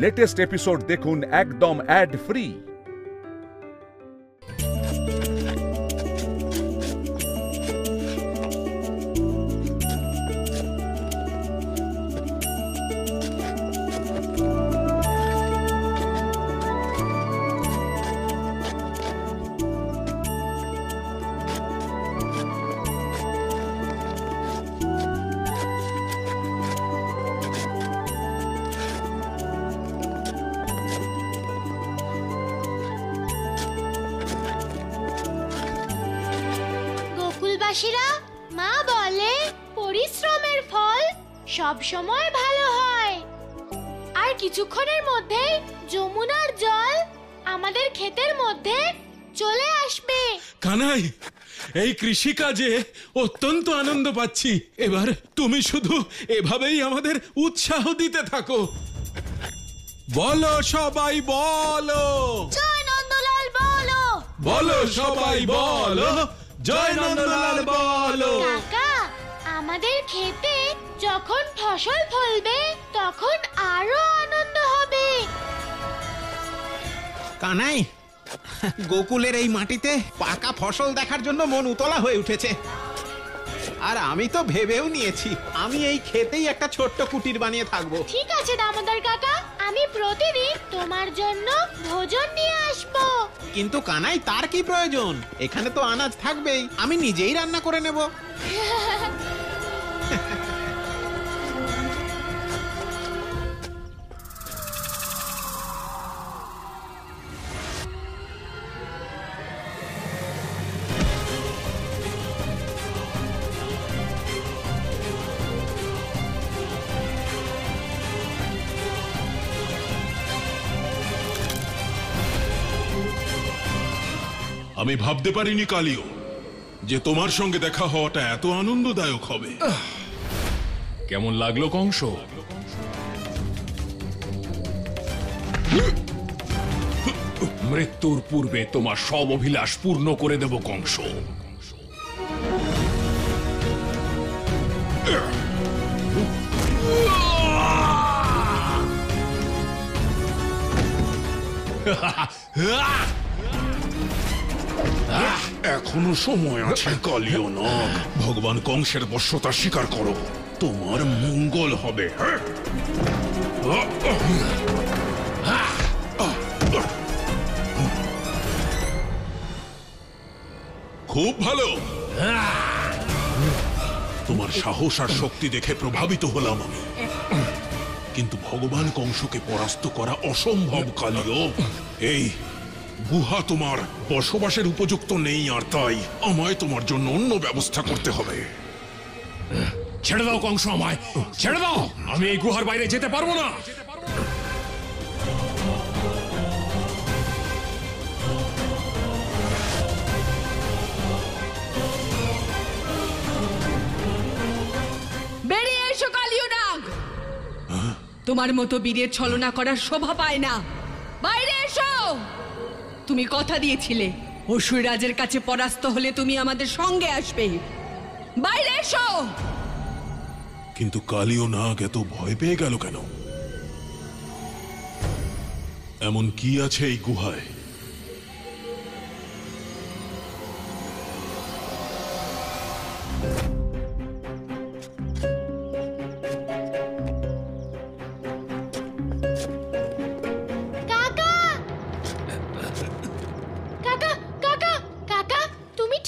Latest episode দেখুন একদম add free. মা বলে পরিশ্রমের ফল সব সময় ভালো হয়, আর কিছুক্ষণের মধ্যেই যমুনার জল আমাদের ক্ষেতের মধ্যে চলে আসবে। কানাই, এই কৃষিকাজে অত্যন্ত আনন্দ পাচ্ছি। এবার তুমি শুধু এভাবেই আমাদের উৎসাহ দিতে থাকো। বলো সবাই, বলো জয় নন্দলাল, বলো বলো সবাই, বলো জয় নন্দলাল, বলো। কাকা, আমাদের ক্ষেতে যখন ফসল ফলবে তখন আরো আনন্দ হবে। কানাই, গোকুলের এই মাটিতে পাকা ফসল দেখার জন্য মন উতলা হয়ে উঠেছে। আর আমি তো ভেবেও নিয়েছি আমি এই ক্ষেতেই একটা ছোট্ট কুটির বানিয়ে থাকবো। ঠিক আছে দামোদর কাকা, আমি প্রতিদিন তোমার জন্য ভোজন নিয়ে আসবো। কিন্তু কানাই, তার কি প্রয়োজন? এখানে তো আনাজ থাকবেই, আমি নিজেই রান্না করে নেব। আমি ভাবতে পারিনি কালিও যে তোমার সঙ্গে দেখা হওয়াটা এত আনন্দদায়ক হবে। কেমন লাগলো কংস? মৃত্যুর পূর্বে তোমার সব অভিলাষ পূর্ণ করে দেব কংস। এখনো সময় আছে কালিও নাগ। ভগবান কংসের বশ্যতা স্বীকার করো, তোমার মঙ্গল হবে। খুব ভালো, তোমার সাহস আর শক্তি দেখে প্রভাবিত হলাম আমি। কিন্তু ভগবান কংসকে পরাস্ত করা অসম্ভব কালিও। এই গুহা তোমার বসবাসের উপযুক্ত নেই, আর তাই আমায় তোমার জন্য অন্য ব্যবস্থা করতে হবে। ছেড়ে দাও কংস, আমায় ছেড়ে দাও। আমি এই গুহার বাইরে যেতে পারবো না। বেরিয়ে এসো কালিও নাগ। তোমার মতো বীরের ছলনা করার শোভা পায় না। বাইরে এসো। তুমি কথা দিয়েছিলে অসুররাজের কাছে পরাস্ত হলে তুমি আমাদের সঙ্গে আসবে। বাইরে এসো। কিন্তু কালিও নাগ এত ভয় পেয়ে গেল কেন? এমন কি আছে এই গুহায়?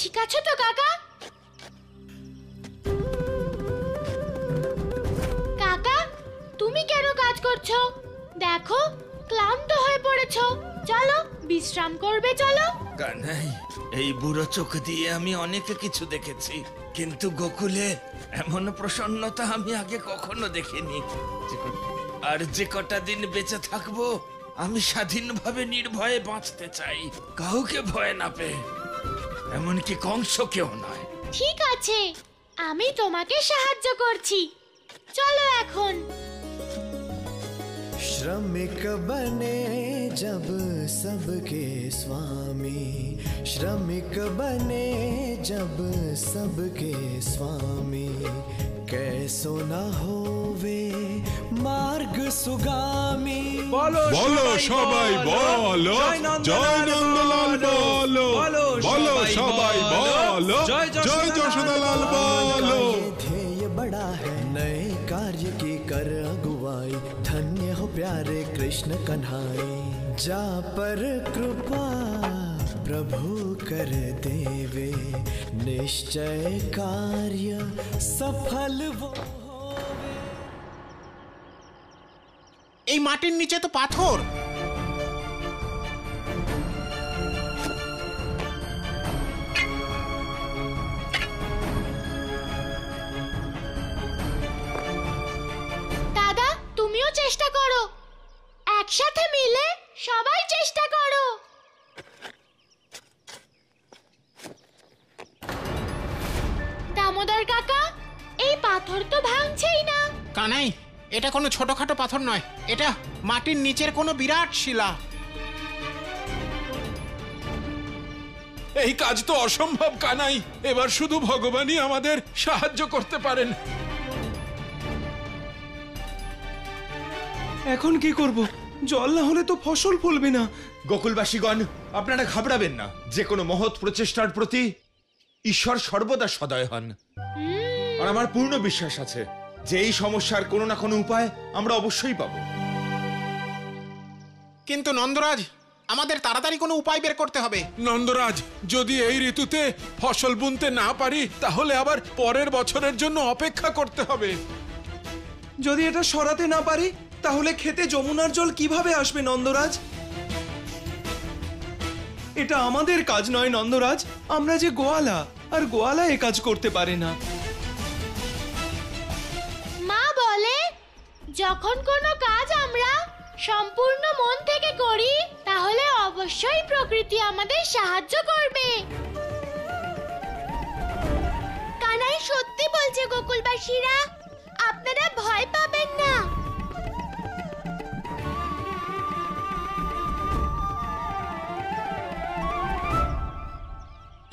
ঠিক আছো তো কাকা? কাকা, তুমি কেন কাজ করছো? দেখো ক্লান্ত হয়ে পড়েছো, চলো বিশ্রাম করবে, চলো। কানাই, এই বুড়ো চোখ দিয়ে আমি অনেক কিছু দেখেছি, কিন্তু গোকুলে এমন প্রসন্নতা আমি আগে কখনো দেখিনি। আর যে কটা দিন বেঁচে থাকবো আমি স্বাধীনভাবে নির্ভয়ে বাঁচতে চাই, কাউকে ভয় না পেয়ে, এমনকি কংসকেও নয়। ঠিক আছে, আমি তোমাকে সাহায্য করছি, চলো এখন। श्रमिक बने जब सबके स्वामी, श्रमिक बने जब सबके स्वामी, कैसो न होवे मार्ग सुगामी। বলো সবাই বলো, জয় নন্দলাল বলো, বলো সবাই বলো, জয় যশোদালাল বলো। ध्येय बड़ा है नए कार्य की कर अगुवाई, धन्य हो प्यारे कृष्ण कन्हाई। जा पर कृपा प्रभु कर देवे, निश्चय कार्य सफल वो। এই মাটির নিচে তো পাথর। দাদা তুমিও চেষ্টা করো, একসাথে মিলে সবাই চেষ্টা করো। দামোদর কাকা, এই পাথর তো ভাঙছেই না। কানাই, এটা কোনো ছোটখাটো পাথর নয়, এটা মাটির নিচের কোনো বিরাট শিলা। এই কাজ তো অসম্ভব কানাই, এবার শুধু ভগবানই আমাদের সাহায্য করতে পারেন। এখন কি করব? জল না হলে তো ফসল ফলবে না। গোকুলবাসীগণ, আপনারা ঘাবড়াবেন না। যে কোনো মহৎ প্রচেষ্টার প্রতি ঈশ্বর সর্বদা সদয় হন। আর আমার পূর্ণ বিশ্বাস আছে যে এই সমস্যার কোনো না কোনো উপায় আমরা অবশ্যই পাব। কিন্তু নন্দরাজ, আমাদের তাড়াতাড়ি কোনো উপায় বের করতে হবে। নন্দরাজ, যদি এই ঋতুতে ফসল বুনতে না পারি তাহলে আবার পরের বছরের জন্য অপেক্ষা করতে হবে। যদি এটা সরাতে না পারি তাহলে খেতে যমুনার জল কিভাবে আসবে নন্দরাজ? এটা আমাদের কাজ নয় নন্দরাজ, আমরা যে গোয়ালা, আর গোয়ালা এ কাজ করতে পারে না। মা বলে যখন কোনো কাজ আমরা সম্পূর্ণ মন থেকে করি তাহলে অবশ্যই প্রকৃতি আমাদের সাহায্য করবে। কানাই সত্যি বলছে গোকুলবাসীরা, আপনারা ভয় পাবেন না।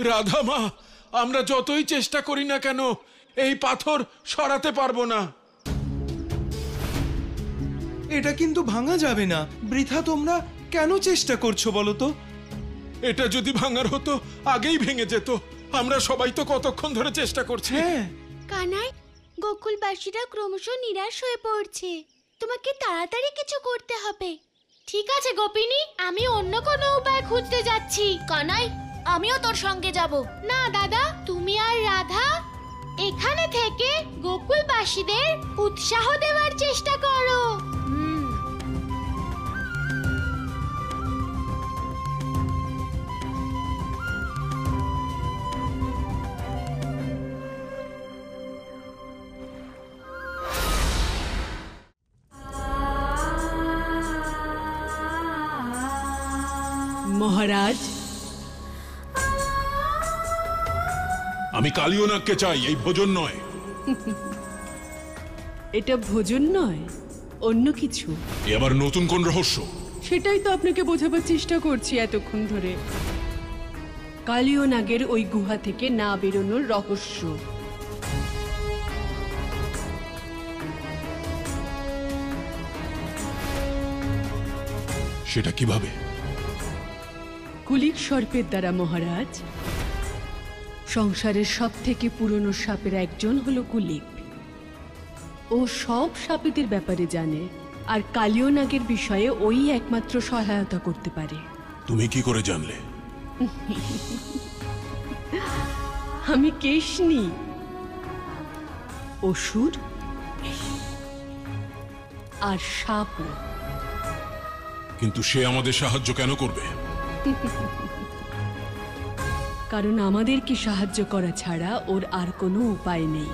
রাধা মা, আমরা যতই চেষ্টা করি না কেন এই পাথর সরাতে পারবো না। এটা কিন্তু ভাঙা যাবে না। বৃথা তোমরা কেন চেষ্টা করছো বলো তো? এটা যদি ভাঙার হতো আগেই ভেঙে যেত। আমরা সবাই তো কতক্ষণ ধরে চেষ্টা করছি। হ্যাঁ, কানাই, গোকুলবাসীরা ক্রমশ নিরাশ হয়ে পড়ছে, তোমাকে তাড়াতাড়ি কিছু করতে হবে। ঠিক আছে গোপিনী, আমি অন্য কোনো উপায় খুঁজতে যাচ্ছি। কানাই, আমিও তোর সঙ্গে যাব। না দাদা, তুমি আর রাধা এখানে থেকে গোকুলবাসীদের উৎসাহ দেওয়ার চেষ্টা করো। মহারাজ, আমি কালিয়নাগকে চাই, এই ভোজন নয়। এটা ভোজন নয়, অন্য কিছু। এবার নতুন কোন রহস্য? সেটাই তো আপনাকে বোঝাবার চেষ্টা করছি এতক্ষণ ধরে। কালীয় নাগের ওই গুহা থেকে না বেরোনোর রহস্য। সেটা কিভাবে? কুলিক সর্পের দ্বারা মহারাজ। সংসারের সব থেকে পুরনো সাপের একজন হলো কুলিক। ও সব সাপেদের ব্যাপারে জানে, আর কালীয় নাগের বিষয়ে ওই একমাত্র সহায়তা করতে পারে। তুমি কি করে জানলে? আমি কেশনি, অসুর আর সাপও। কিন্তু সে আমাদের সাহায্য কেন করবে? কারণ আমাদেরকে সাহায্য করা ছাড়া ওর আর কোনো উপায় নেই।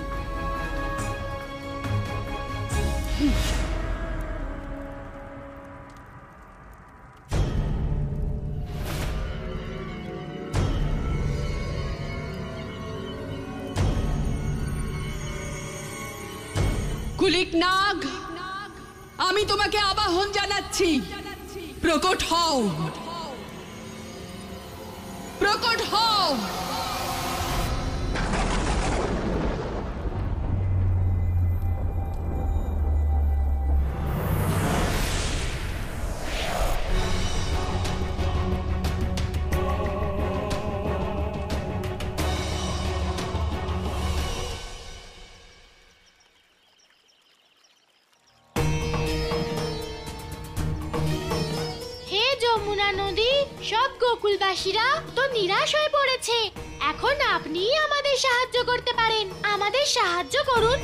কুলিক নাগ, আমি তোমাকে আবাহন জানাচ্ছি, প্রকট হও, প্রকট হও। যমুনা নদী, সব গোকুলবাসীরা তো নিরাশ হয়ে পড়েছে। এখন আপনিই আমাদের সাহায্য করতে পারেন। আমাদের সাহায্য করুন।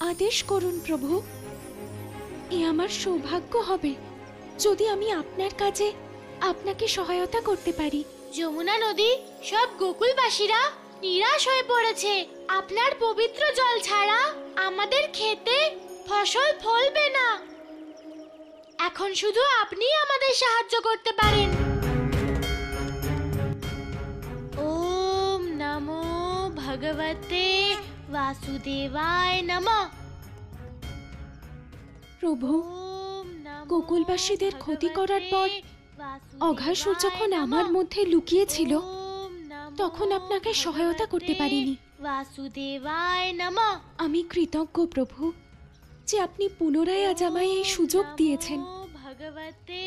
আদেশ করুন প্রভু। এ আমার সৌভাগ্য হবে যদি আমি আপনার কাজে আপনাকে সহায়তা করতে পারি। যমুনা নদী, সব গোকুলবাসীরা নিরাশ হয়ে পড়েছে। আপনার পবিত্র জল ছাড়া আমাদের খেতে ফসল ফলবে না। এখন শুধু আপনি আমাদের সাহায্য করতে পারেন। ওম নমো ভগবতে বাসুদেবায় নমঃ। প্রভু, গোকুলবাসীদের ক্ষতি করার পর অঘাসুর যখন আমার মধ্যে লুকিয়েছিল, তখন আপনাকে সহায়তা করতে পারিনি। বাসুদেবায় নমঃ। আমি কৃতজ্ঞ প্রভু যে আপনি পুনরায় আজ আমায় এই সুযোগ দিয়েছেন। ভগবতে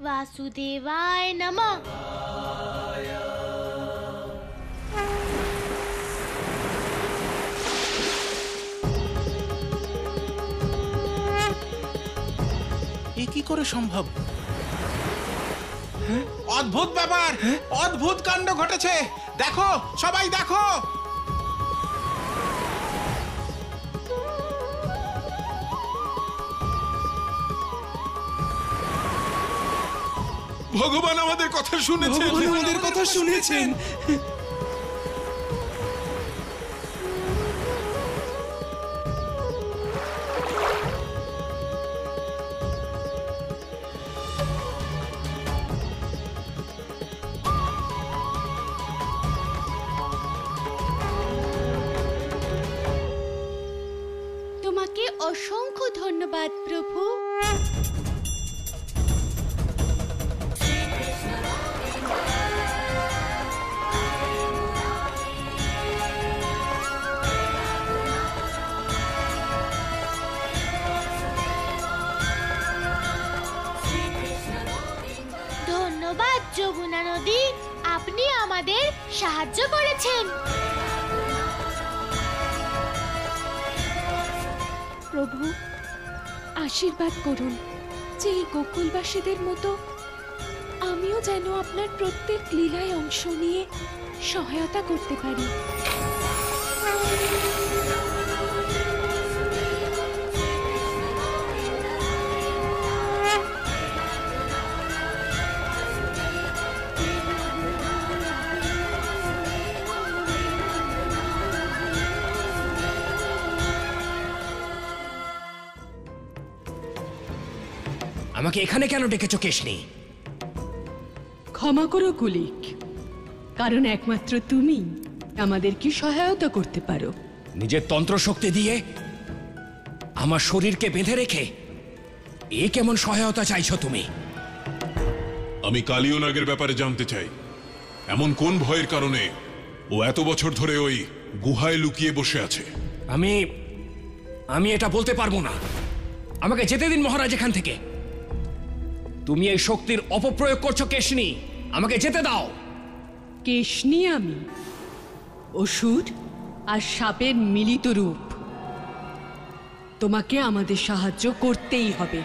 বাসুদেবায় নমঃ। এ কি করে সম্ভব? অদ্ভুত ব্যাপার, অদ্ভুত কাণ্ড ঘটেছে। দেখো, সবাই দেখো। ভগবান আমাদের কথা শুনেছেন। ভগবান আমাদের কথা শুনেছেন। তোমাকে অসংখ্য ধন্যবাদ প্রভু। ধন্যবাদ যমুনা নদী, আপনি আমাদের সাহায্য করেছেন। প্রভু, আশীর্বাদ করুন যে এই গোকুলবাসীদের মতো আমিও যেন আপনার প্রত্যেক লীলায় অংশ নিয়ে সহায়তা করতে পারি। আমাকে এখানে কেন ডেকেছো কেশনি? ক্ষমা করো কুলিক, কারণ একমাত্র তুমি আমাদেরকে সহায়তা করতে পারো। নিজের তন্ত্র শক্তি দিয়ে আমার শরীরকে বেঁধে রেখে এ কেমন সহায়তা চাইছো তুমি? আমি কালীয় নাগের ব্যাপারে জানতে চাই। এমন কোন ভয়ের কারণে ও এত বছর ধরে ওই গুহায় লুকিয়ে বসে আছে? আমি এটা বলতে পারবো না। আমাকে যেতে দিন মহারাজ এখান থেকে। তুমি এই শক্তির অপপ্রয়োগ করছো কেশনি, আমাকে যেতে দাও। কেশনি আমি, অসুর আর সাপের মিলিত রূপ। তোমাকে আমাদের সাহায্য করতেই হবে।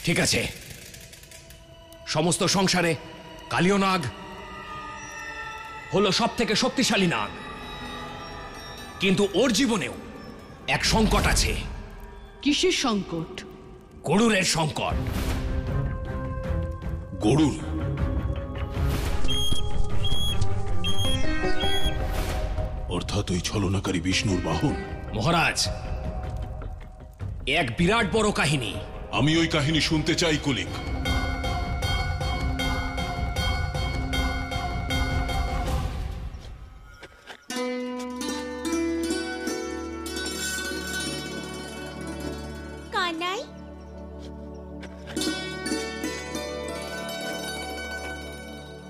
ঠিক আছে, সমস্ত সংসারে কালীয় নাগ হলো সব থেকে শক্তিশালী নাগ, কিন্তু ওর জীবনেও এক সংকট আছে। কিসের সংকট? গরুরের সংকট। গরুর? অর্থাৎ ওই ছলনাকারী বিষ্ণুর বাহন? মহারাজ, এক বিরাট বড় কাহিনী। আমি ওই কাহিনী শুনতে চাই কুলিক। কানাই,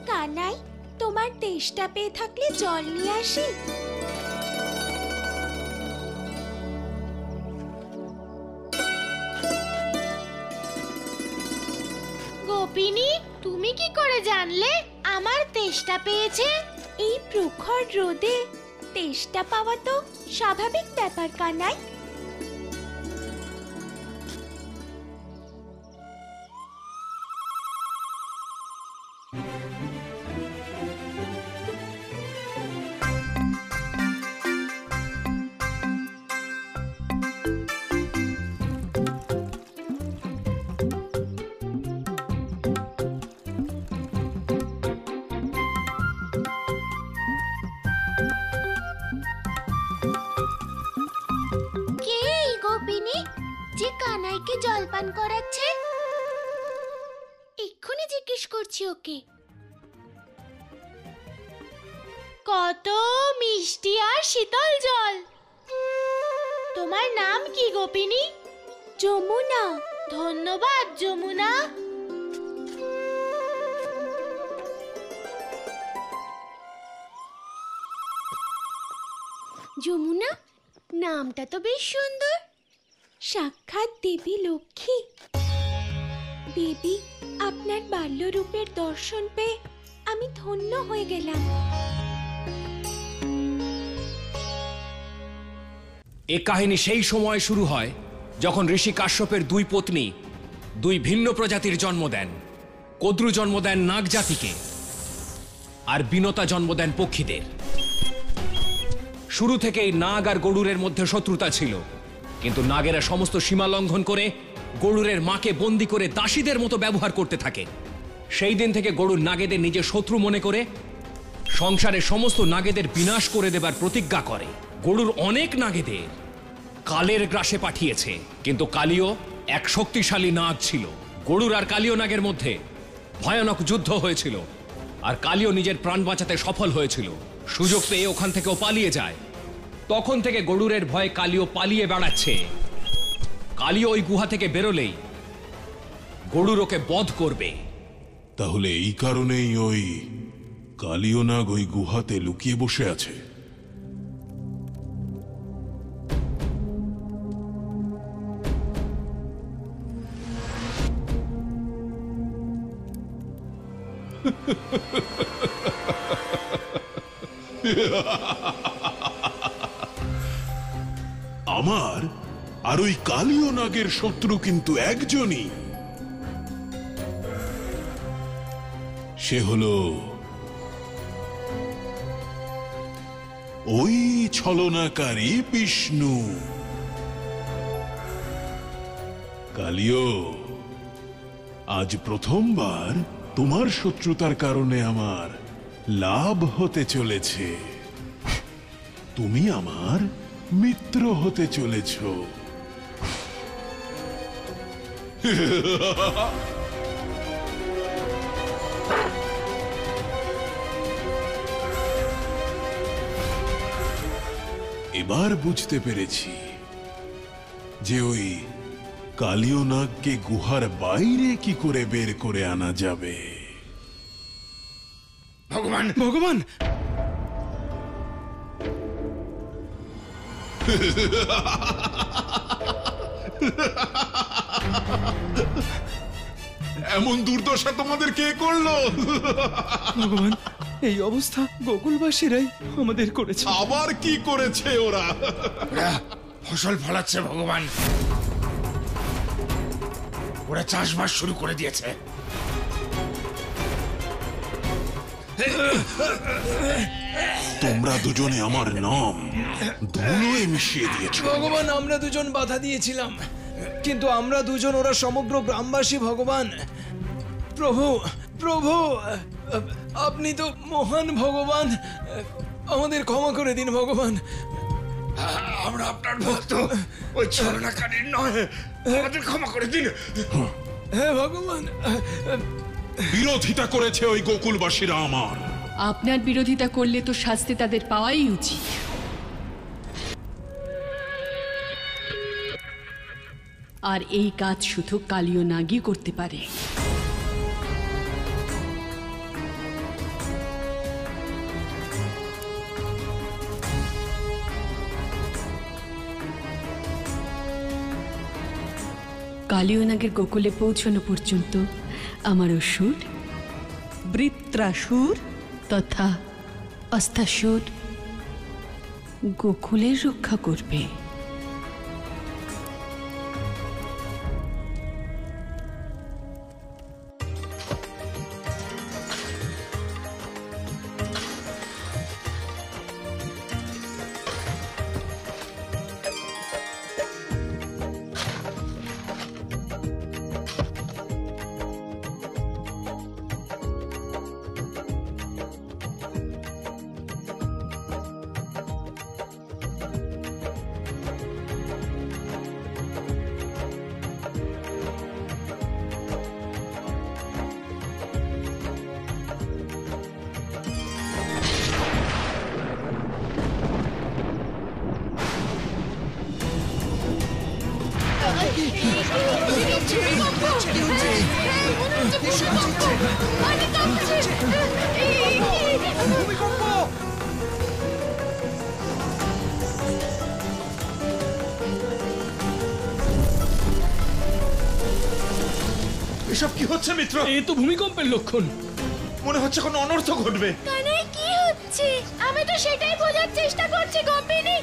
কানাই, তোমার তেষ্টা পেয়ে থাকলে জল নিয়ে আসি। গোপিনী, তুমি কি করে জানলে আমার তেষ্টা পেয়েছে? এই প্রখর রোদে তেষ্টা পাওয়া তো স্বাভাবিক ব্যাপার কানাই। যে কানাইকে জলপান করাচ্ছে, এক্ষুনি জিজ্ঞেস করছি ওকে। কত মিষ্টি আর শীতল জল। তোমার নাম কি গোপিনী? যমুনা। ধন্যবাদ যমুনা। যমুনা নামটা তো বেশ সুন্দর। সাক্ষাৎ দেবী লক্ষ্মী। দেবী, আপনার বাল্যরূপের দর্শন পেয়ে আমি ধন্য হয়ে গেলাম। এ কাহিনী সেই সময় শুরু হয় যখন ঋষি কাশ্যপের দুই পত্নী দুই ভিন্ন প্রজাতির জন্ম দেন। কদ্রু জন্ম দেন নাগ জাতিকে, আর বিনতা জন্ম দেন পক্ষীদের। শুরু থেকেই নাগ আর গরুরের মধ্যে শত্রুতা ছিল, কিন্তু নাগেরা সমস্ত সীমা লঙ্ঘন করে গরুরের মাকে বন্দি করে দাসীদের মতো ব্যবহার করতে থাকে। সেই দিন থেকে গরুর নাগেদের নিজের শত্রু মনে করে সংসারের সমস্ত নাগেদের বিনাশ করে দেবার প্রতিজ্ঞা করে। গরুর অনেক নাগেদের কালের গ্রাসে পাঠিয়েছে, কিন্তু কালীয় এক শক্তিশালী নাগ ছিল। গরুর আর কালীয় নাগের মধ্যে ভয়ানক যুদ্ধ হয়েছিল, আর কালীয় নিজের প্রাণ বাঁচাতে সফল হয়েছিল। সুযোগ পেয়ে ওখান থেকেও পালিয়ে যায়। তখন থেকে গরুরের ভয়ে কালীয় পালিয়ে বেড়াচ্ছে। কালীয় ওই গুহা থেকে বেরোলেই গরুর ওকে বধ করবে। তাহলে এই কারণেই ওই কালীয় নাগ ওই গুহাতে লুকিয়ে বসে আছে। আমার আর ওই কালীয় নাগের শত্রু কিন্তু একজনই। সে হলো ওই ছলনাকারী বিষ্ণু। কালীয়, আজ প্রথমবার তোমার শত্রুতার কারণে আমার লাভ হতে চলেছে। তুমি আমার মিত্র হতে চলেছ। এবার বুঝতে পেরেছি যে ওই কালীয় নাগকে গুহার বাইরে কি করে বের করে আনা যাবে। ভগবান, ভগবান! এমন দুর্দশা তোমাদের কে করলো? ভগবান, এই অবস্থা গোকুলবাসীরাই আমাদের করেছে। আবার কি করেছে ওরা? ফসল ফলাচ্ছে ভগবান। ওরা চাষবাস শুরু করে দিয়েছে। তোমরা দুজনে আমার নাম ধুলোয় মিশিয়ে দিয়েছ। ভগবান, আমরা দুজন বাধা দিয়েছিলাম, কিন্তু আমরা দুজন, ওরা সমগ্র গ্রামবাসী। ভগবান, প্রভু, প্রভু, আপনি তো মহান ভগবান, আমাদের ক্ষমা করে দিন ভগবান। আমরা আপনার ভক্ত, ওই ছলনাকারীর নয়, আমাদের ক্ষমা করে দিন। হ্যাঁ ভগবান। বিরোধিতা করেছে ওই গোকুলবাসীরা আমার। আপনার বিরোধিতা করলে তো শাস্তি তাদের পাওয়াই উচিত। আর এই কাজ শুধু কালীয় নাগই করতে পারে। কালীয় নাগের গোকুলে পৌঁছানো পর্যন্ত আমার অসুর, বৃত্রাসুর তথা অস্তাসুর গোকুলের রক্ষা করবে। এসব কি হচ্ছে মিত্র? এ তো ভূমিকম্পের লক্ষণ। মনে হচ্ছে কোনো অনর্থ ঘটবে। কানাই কি হচ্ছে? আমি তো সেটাই বোঝার চেষ্টা করছি গোপিনী।